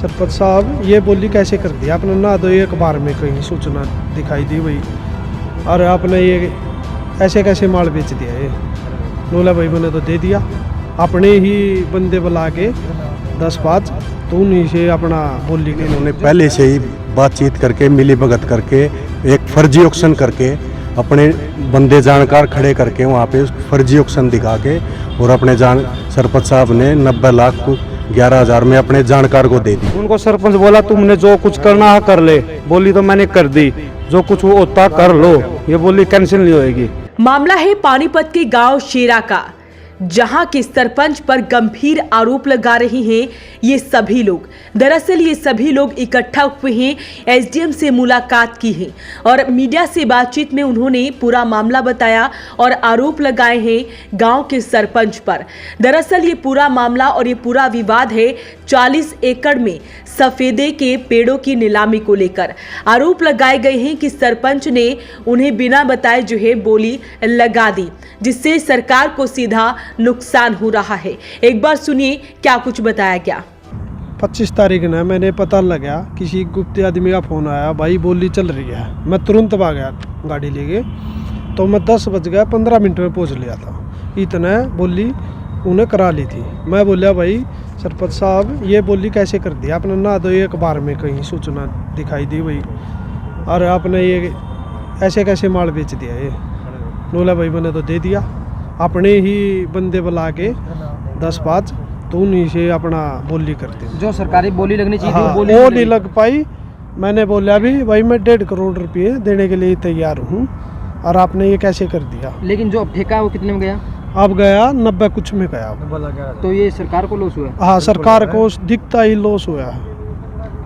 सरपंच साहब ये बोली कैसे कर दिया आपने ना, तो एक बार में कहीं सूचना दिखाई दी भाई, और आपने ये ऐसे कैसे माल बेच दिया ये। बोला भाई मैंने तो दे दिया, अपने ही बंदे बुला के 10-5 तो उन्हीं से अपना बोली के उन्होंने पहले से ही बातचीत करके मिली भगत करके एक फर्जी ऑक्शन करके अपने बंदे जानकार खड़े करके वहाँ पे फर्जी ऑक्शन दिखा के और अपने सरपंच साहब ने 90 लाख को 11,000 में अपने जानकार को दे दी। उनको सरपंच बोला तुमने जो कुछ करना है कर ले, बोली तो मैंने कर दी, जो कुछ वो होता कर लो, ये बोली कैंसिल नहीं होएगी। मामला है पानीपत के गांव शेरा का, जहां के सरपंच पर गंभीर आरोप लगा रहे हैं ये सभी लोग। दरअसल ये सभी लोग इकट्ठा हुए हैं, एसडीएम से मुलाकात की है और मीडिया से बातचीत में उन्होंने पूरा मामला बताया और आरोप लगाए हैं गांव के सरपंच पर। दरअसल ये पूरा मामला और ये पूरा विवाद है 40 एकड़ में सफेदे के पेड़ों की नीलामी को लेकर। आरोप लगाए गए हैं कि सरपंच ने उन्हें बिना बताए जो है बोली लगा दी, जिससे सरकार को सीधा नुकसान हो रहा है। एक बार सुनिए क्या कुछ बताया गया। 25 तारीख ने मैंने पता लगा, किसी गुप्त आदमी का फ़ोन आया, भाई बोली चल रही है। मैं तुरंत भाग गया गाड़ी लेके, तो मैं 10 बज गया 15 मिनट में पहुंच लिया था। इतना बोली उन्हें करा ली थी। मैं बोलिया भाई सरपंच साहब ये बोली कैसे कर दिया आपने ना, तो एक बार में कहीं सूचना दिखाई दी भाई, और आपने ये ऐसे कैसे माल बेच दिया ये। बोला भाई मैंने तो दे दिया, अपने ही बंदे बुला के 10-5 तो उन्हीं से अपना बोली करते। जो सरकारी बोली लगनी चाहिए हाँ, वो नहीं लग पाई। मैंने बोला भी भाई मैं 1.5 करोड़ रुपये देने के लिए तैयार हूँ, और आपने ये कैसे कर दिया। लेकिन जो अब ठेका है वो कितने में गया? अब गया 90 कुछ में गया। तो ये सरकार को लॉस हुआ? हाँ सरकार को दिखता ही लॉस हुआ।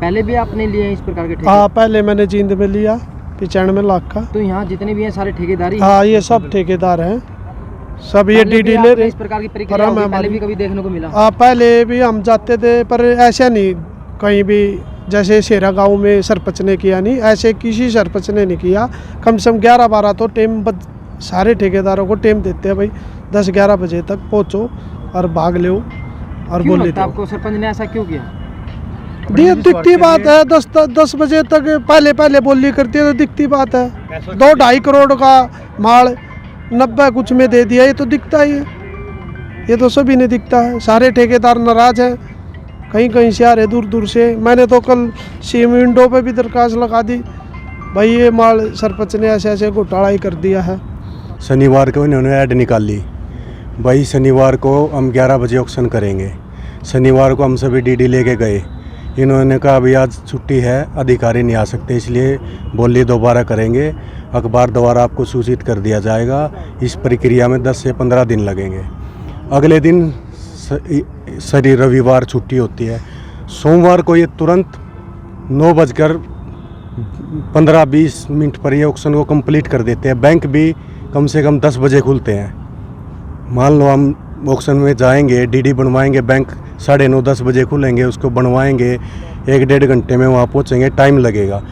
पहले भी आपने लिए इस प्रकार के ठेके? हाँ पहले मैंने जींद में लिया 95 लाख का। तो यहाँ जितने भी हैं सारे ठेकेदारी? हाँ ये सब ठेकेदार हैं, सब ये डीडी ले रहे। इस प्रकार की प्रक्रिया पहले भी कभी देखने को मिला? हाँ पहले भी हम जाते थे, पर ऐसा नहीं कहीं भी जैसे शेरा गांव में सरपंच ने किया, नहीं ऐसे किसी सरपंच ने नहीं किया। कम से कम 11-12 तो टाइम सारे ठेकेदारों को टाइम देते हैं भाई, 10-11 बजे तक पहुँचो और भाग लो और बोले। आपको सरपंच ने ऐसा क्यों किया? दिखती बात है, 10 बजे तक पहले बोली करती है तो दिखती बात है। 2-2.5 करोड़ का माल 90 कुछ में दे दिया, ये तो दिखता ही है, ये तो सभी ने दिखता है। सारे ठेकेदार नाराज हैं, कहीं से आ रहे दूर दूर से। मैंने तो कल सीएम विंडो पे भी दरखास्त लगा दी, भाई ये माल सरपंच ने ऐसे ऐसे घोटाला ही कर दिया है। शनिवार को इन्होंने ऐड निकाली, भाई शनिवार को हम 11 बजे ऑक्शन करेंगे। शनिवार को हम सभी डीडी लेके गए, इन्होंने कहा अभी आज छुट्टी है, अधिकारी नहीं आ सकते, इसलिए बोली दोबारा करेंगे, अखबार द्वारा आपको सूचित कर दिया जाएगा। इस प्रक्रिया में 10 से 15 दिन लगेंगे। अगले दिन रविवार छुट्टी होती है, सोमवार को ये तुरंत 9:15-20 पर ये ऑक्शन को कंप्लीट कर देते हैं। बैंक भी कम से कम 10 बजे खुलते हैं। मान लो हम ऑक्शन में जाएंगे, डीडी बनवाएंगे, बैंक 9:30-10 बजे खुलेंगे, उसको बनवाएंगे, 1-1.5 घंटे में वहाँ पहुँचेंगे, टाइम लगेगा।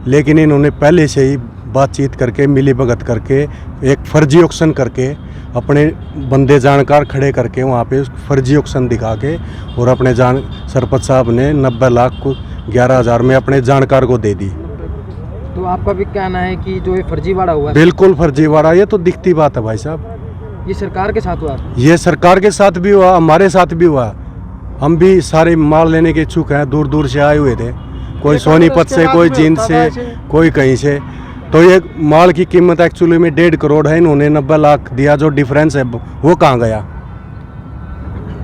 लेकिन इन्होंने पहले से ही बातचीत करके मिली भगत करके एक फर्जी ऑक्शन करके अपने बंदे जानकार खड़े करके वहाँ पे फर्जी ऑक्शन दिखा के और अपने सरपंच साहब ने 90 लाख को 11,000 में अपने जानकार को दे दी। तो आपका भी कहना है कि जो ये फर्जीवाड़ा हुआ है? बिल्कुल फर्जीवाड़ा, ये तो दिखती बात है भाई साहब। ये सरकार के साथ हुआ? ये सरकार के साथ भी हुआ, हमारे साथ भी हुआ। हम भी सारे माल लेने के इच्छुक हैं, दूर दूर से आए हुए थे, कोई सोनीपत से, कोई जींद से, कोई कहीं से। तो ये माल की कीमत एक्चुअली में 1.5 करोड़ है, इन्होंने 90 लाख दिया। जो डिफरेंस है वो कहाँ गया?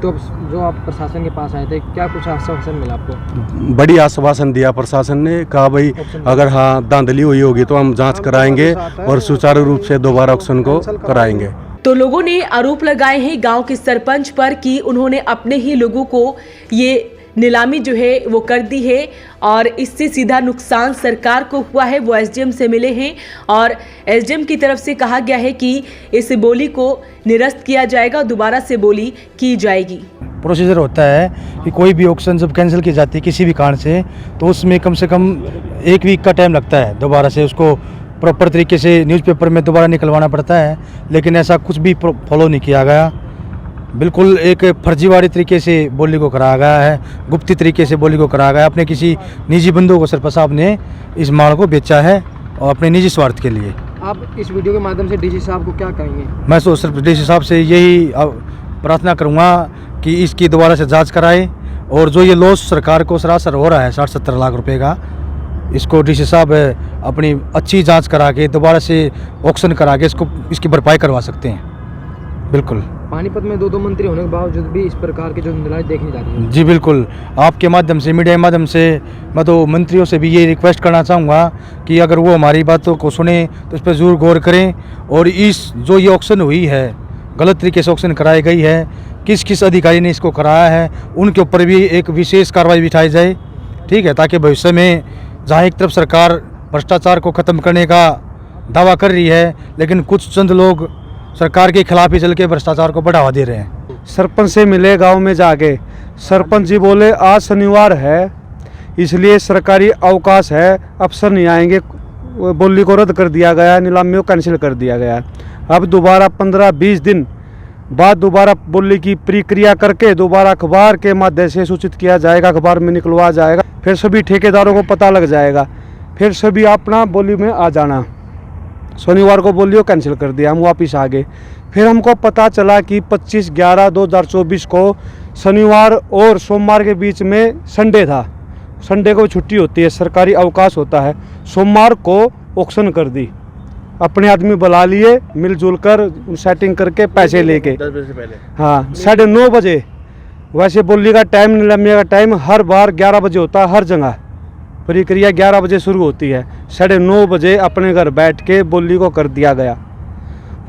तो जो आप प्रशासन के पास आए थे, क्या कुछ आश्वासन मिला आपको? बड़ी आश्वासन दिया प्रशासन ने, कहा भाई अगर हाँ धांधली हुई होगी तो हम जांच कराएंगे और सुचारू रूप से दोबारा ऑक्शन को कराएंगे। तो लोगों ने आरोप लगाए हैं गांव के सरपंच पर कि उन्होंने अपने ही लोगों को ये नीलामी जो है वो कर दी है और इससे सीधा नुकसान सरकार को हुआ है। वो एसडीएम से मिले हैं और एसडीएम की तरफ से कहा गया है कि इस बोली को निरस्त किया जाएगा, दोबारा से बोली की जाएगी। प्रोसीजर होता है कि कोई भी ऑक्शन जब कैंसिल की जाती है किसी भी कारण से, तो उसमें कम से कम 1 वीक का टाइम लगता है, दोबारा से उसको प्रॉपर तरीके से न्यूज़पेपर में दोबारा निकलवाना पड़ता है। लेकिन ऐसा कुछ भी फॉलो नहीं किया गया। बिल्कुल एक फर्जीवाड़ी तरीके से बोली को कराया गया है, गुप्ती तरीके से बोली को कराया गया है। अपने किसी निजी बंधु को सरपंच साहब ने इस माल को बेचा है और अपने निजी स्वार्थ के लिए। आप इस वीडियो के माध्यम से डीसी साहब को क्या कहेंगे? मैं तो सिर्फ डीसी साहब से यही प्रार्थना करूँगा कि इसकी दोबारा से जांच कराए और जो ये लॉस सरकार को सरासर हो रहा है 60-70 लाख रुपए का, इसको डीसी साहब अपनी अच्छी जांच करा के दोबारा से ऑक्शन करा के इसकी भरपाई करवा सकते हैं। बिल्कुल। पानीपत में 2 मंत्री होने के बावजूद भी इस प्रकार की जो धुंधलाई देखी जा रही है। जी बिल्कुल, आपके माध्यम से, मीडिया के माध्यम से मैं तो मंत्रियों से भी ये रिक्वेस्ट करना चाहूँगा कि अगर वो हमारी बातों को सुने तो इस पर ज़रूर गौर करें और इस जो ये ऑक्शन हुई है, गलत तरीके से ऑक्शन कराई गई है, किस किस अधिकारी ने इसको कराया है, उनके ऊपर भी एक विशेष कार्रवाई बिठाई जाए, ठीक है, ताकि भविष्य में जहाँ एक तरफ सरकार भ्रष्टाचार को ख़त्म करने का दावा कर रही है, लेकिन कुछ चंद लोग सरकार के खिलाफ ही चल के भ्रष्टाचार को बढ़ावा दे रहे हैं। सरपंच से मिले गांव में जाके, सरपंच जी बोले आज शनिवार है इसलिए सरकारी अवकाश है, अफसर नहीं आएंगे, बोली को रद्द कर दिया गया, नीलामी को कैंसिल कर दिया गया। अब दोबारा 15-20 दिन बाद दोबारा बोली की प्रक्रिया करके दोबारा अखबार के माध्यम से सूचित किया जाएगा, अखबार में निकलवा जाएगा, फिर सभी ठेकेदारों को पता लग जाएगा, फिर सभी अपना बोली में आ जाना। शनिवार को बोलियो कैंसिल कर दिया, हम वापस आ गए। फिर हमको पता चला कि 25/11/2024 को शनिवार और सोमवार के बीच में संडे था, संडे को छुट्टी होती है, सरकारी अवकाश होता है। सोमवार को ऑक्शन कर दी, अपने आदमी बुला लिए, मिलजुल कर सेटिंग करके पैसे लेके 10 बजे से पहले, हाँ 9:30 बजे। वैसे बोली का टाइम, नीलामी का टाइम हर बार 11 बजे होता है, हर जगह प्रक्रिया 11 बजे शुरू होती है। 9:30 बजे अपने घर बैठ के बोली को कर दिया गया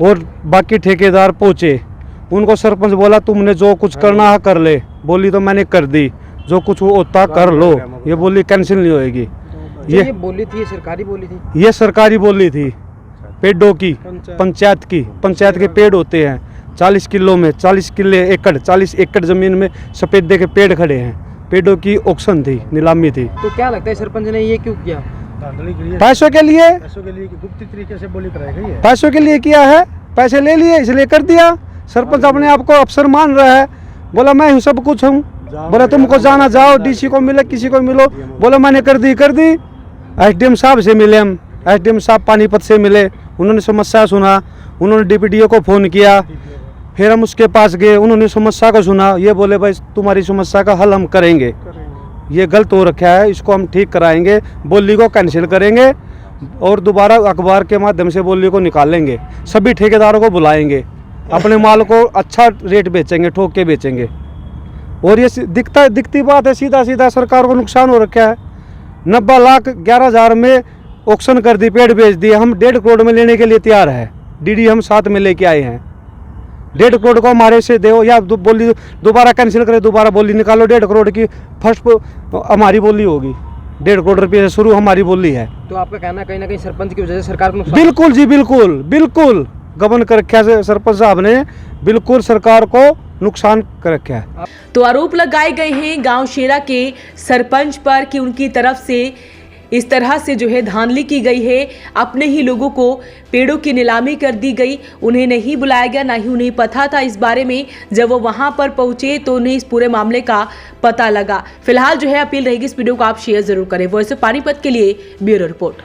और बाकी ठेकेदार पहुँचे, उनको सरपंच बोला तुमने जो कुछ करना है कर ले, बोली तो मैंने कर दी, जो कुछ होता कर लो, ये बोली कैंसिल नहीं होएगी। ये बोली थी, सरकारी बोली थी, ये सरकारी बोली थी, पेड़ों की, पंचायत के पेड़ होते हैं 40 किलो में, 40 एकड़ जमीन में सफेदे के पेड़ खड़े हैं, पेड़ों की ऑक्शन थी, नीलामी थी। तो क्या लगता है सरपंच ने ये क्यों किया? पैसों के लिए गुप्त तरीके से बोली कराई गई है। पैसों के लिए किया है, पैसे ले लिए इसलिए कर दिया। सरपंच अपने आप को अफसर मान रहा है, बोला मैं सब कुछ हूँ, बोला तुमको जाना जाओ, डीसी को मिले, किसी को मिलो, बोला मैंने कर दी। एसडीएम साहब से मिले हम, एसडीएम साहब पानीपत से मिले, उन्होंने समस्या सुना, उन्होंने डीपीडीओ को फ़ोन किया, फिर हम उसके पास गए, उन्होंने समस्या को सुना, ये बोले भाई तुम्हारी समस्या का हल हम करेंगे, ये गलत हो रखा है, इसको हम ठीक कराएंगे, बोली को कैंसिल करेंगे और दोबारा अखबार के माध्यम से बोली को निकालेंगे, सभी ठेकेदारों को बुलाएंगे, अपने माल को अच्छा रेट बेचेंगे, ठोक के बेचेंगे। और ये दिखती बात है, सीधा सरकार को नुकसान हो रखा है। 90,11,000 में ऑक्शन कर दी, पेड़ बेच दिए, हम 1.5 करोड़ में लेने के लिए तैयार है। डीडी हम साथ में लेके आए हैं, 1.5 करोड़ को हमारे से दो, या बोली दोबारा कैंसिल करे, दोबारा बोली निकालो, 1.5 करोड़ की फर्स्ट हमारी बोली होगी, 1.5 करोड़ रुपये से शुरू हमारी बोली है। तो आपका कहना कहीं ना कहीं सरपंच की वजह से सरकार को नुकसान? बिल्कुल जी, बिल्कुल गबन कर रखा है सरपंच साहब ने, बिल्कुल सरकार को नुकसान कर रखा है। तो आरोप लगाए गए हैं गांव शेरा के सरपंच पर कि उनकी तरफ से इस तरह से जो है धांधली की गई है, अपने ही लोगों को पेड़ों की नीलामी कर दी गई, उन्हें नहीं बुलाया गया, ना ही उन्हें पता था इस बारे में। जब वो वहां पर पहुंचे तो उन्हें इस पूरे मामले का पता लगा। फिलहाल जो है अपील रहेगी इस वीडियो को आप शेयर जरूर करें। वॉइस ऑफ पानीपत के लिए ब्यूरो रिपोर्ट।